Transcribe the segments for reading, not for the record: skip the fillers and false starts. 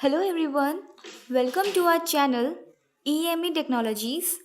Hello everyone, welcome to our channel EME Technologies.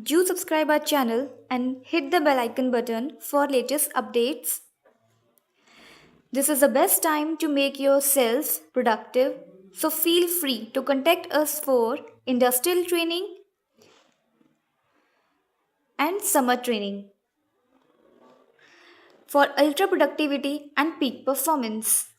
Do subscribe our channel and hit the bell icon button for latest updates. This is the best time to make yourselves productive, so feel free to contact us for industrial training and summer training for ultra productivity and peak performance.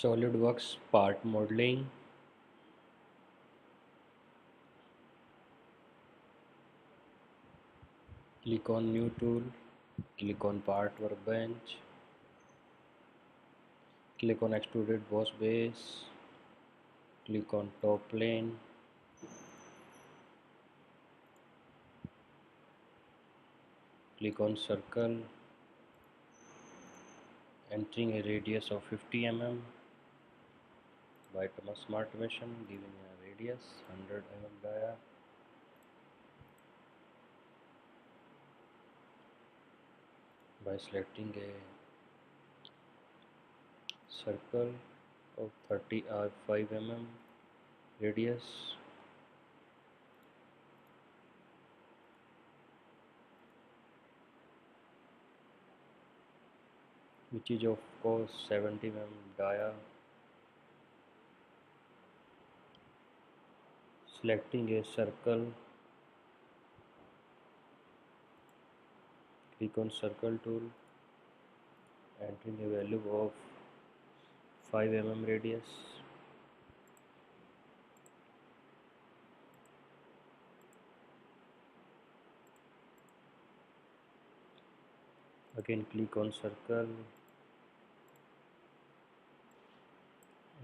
SolidWorks part modeling. Click on new tool, click on part workbench, click on extruded boss base, click on top plane, click on circle, entering a radius of 50 mm by smart automation, giving a radius 100 mm dia, by selecting a circle of 35 mm radius, which is of course 70 mm dia, selecting a circle, click on circle tool, entering a value of 5 mm radius, again click on circle,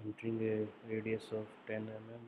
entering a radius of 10 mm,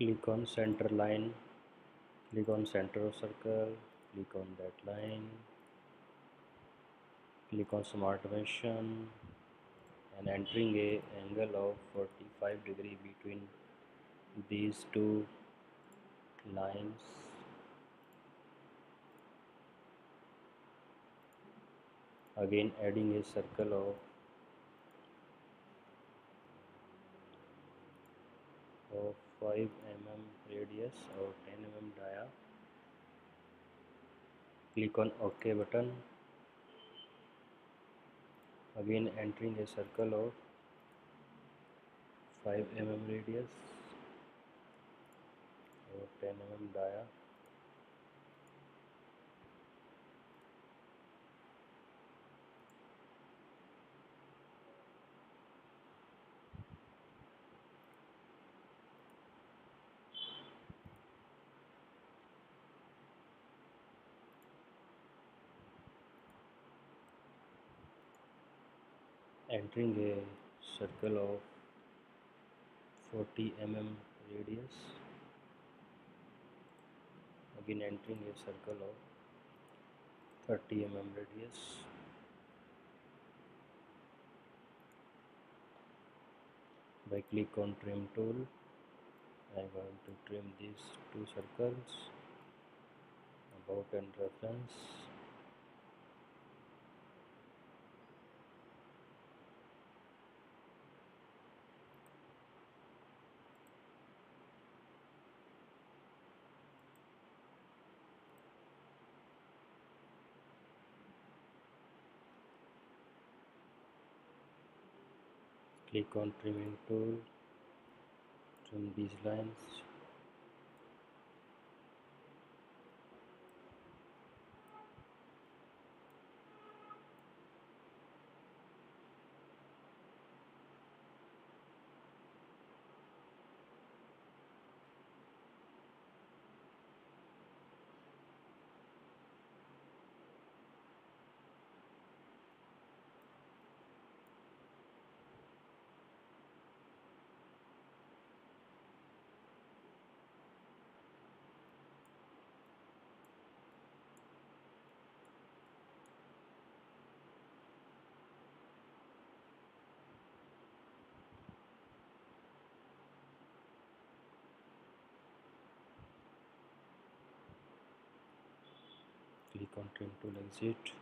click on center line, click on center of circle, click on that line, click on smart dimension and entering a angle of 45 degree between these two lines, again adding a circle of 5 mm radius or 10 mm dia, click on OK button, again entering a circle of 5 mm radius or 10 mm dia, entering a circle of 40 mm radius, again entering a circle of 30 mm radius, by click on trim tool. I want to trim these two circles, about and reference, click on trimming tool, trim these lines. Click on trim tool, exit,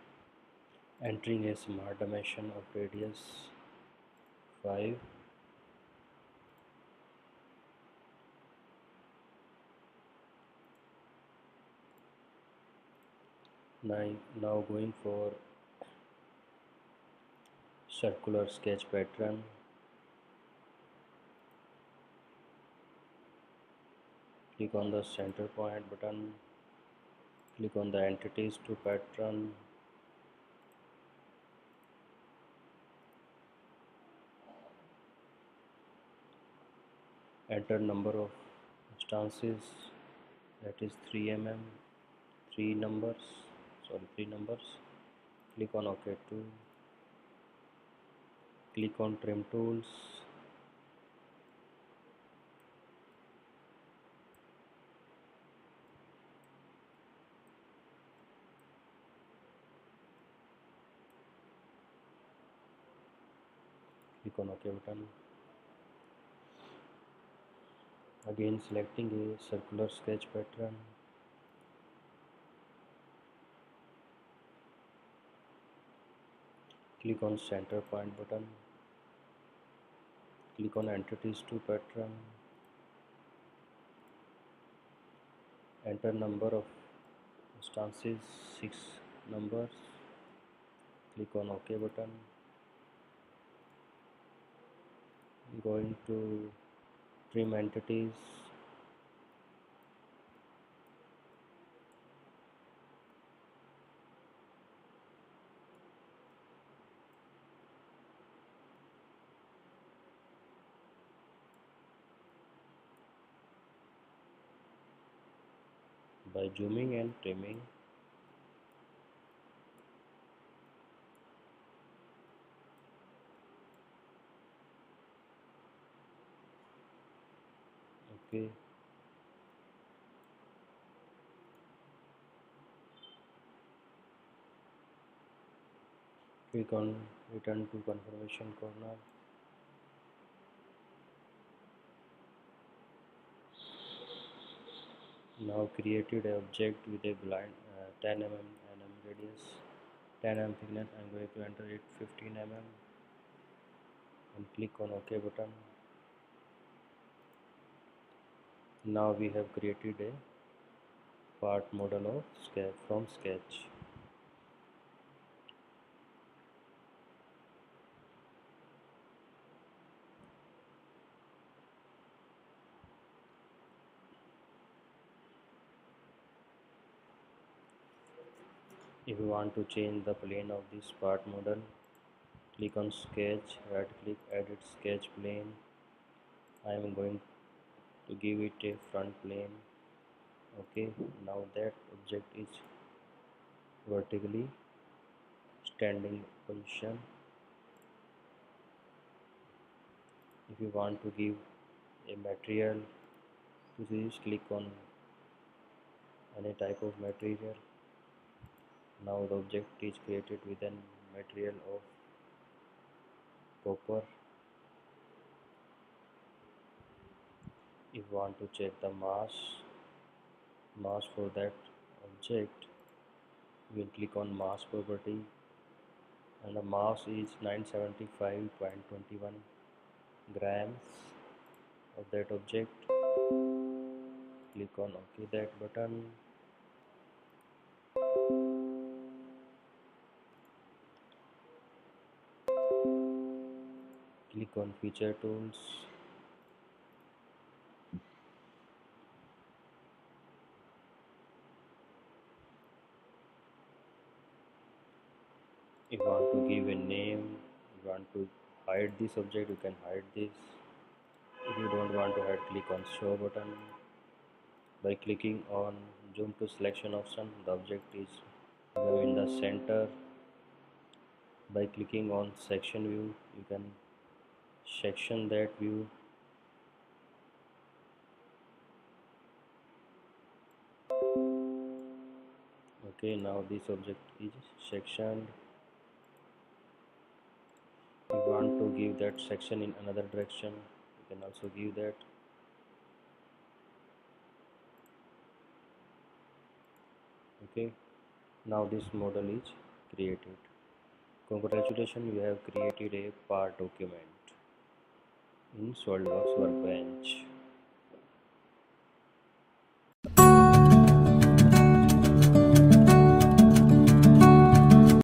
entering a smart dimension of radius 5. Now going for circular sketch pattern. Click on the center point button, click on the entities to pattern, enter number of instances, that is 3 mm, 3 numbers, 3 numbers. Click on OK tool, click on trim tools, click on OK button. Again selecting a circular sketch pattern, click on center point button, click on entities to pattern, enter number of instances 6 numbers, click on OK button, going to trim entities, by zooming and trimming. Okay, click on return to confirmation corner. Now created an object with a blind 10 mm radius, 10 mm thickness. I am going to enter it 15 mm and click on OK button. Now we have created a part model of sketch from sketch. If you want to change the plane of this part model, click on sketch, right click, edit sketch plane. I am going to give it a front plane. Okay, now that object is vertically standing position. If you want to give a material to this, click on any type of material. Now the object is created with a material of copper. If you want to check the mass for that object, you will click on mass property, and the mass is 975.21 grams of that object. Click on OK that button. Click on feature tools, You want to give a name, you want to hide this object, you can hide this. If you don't want to hide, click on show button. By clicking on zoom to selection option, the object is in the center. By clicking on section view, you can section that view. Okay, now this object is sectioned. You want to give that section in another direction, you can also give that. Okay, now this model is created. Congratulations, you have created a part document in SolidWorks workbench.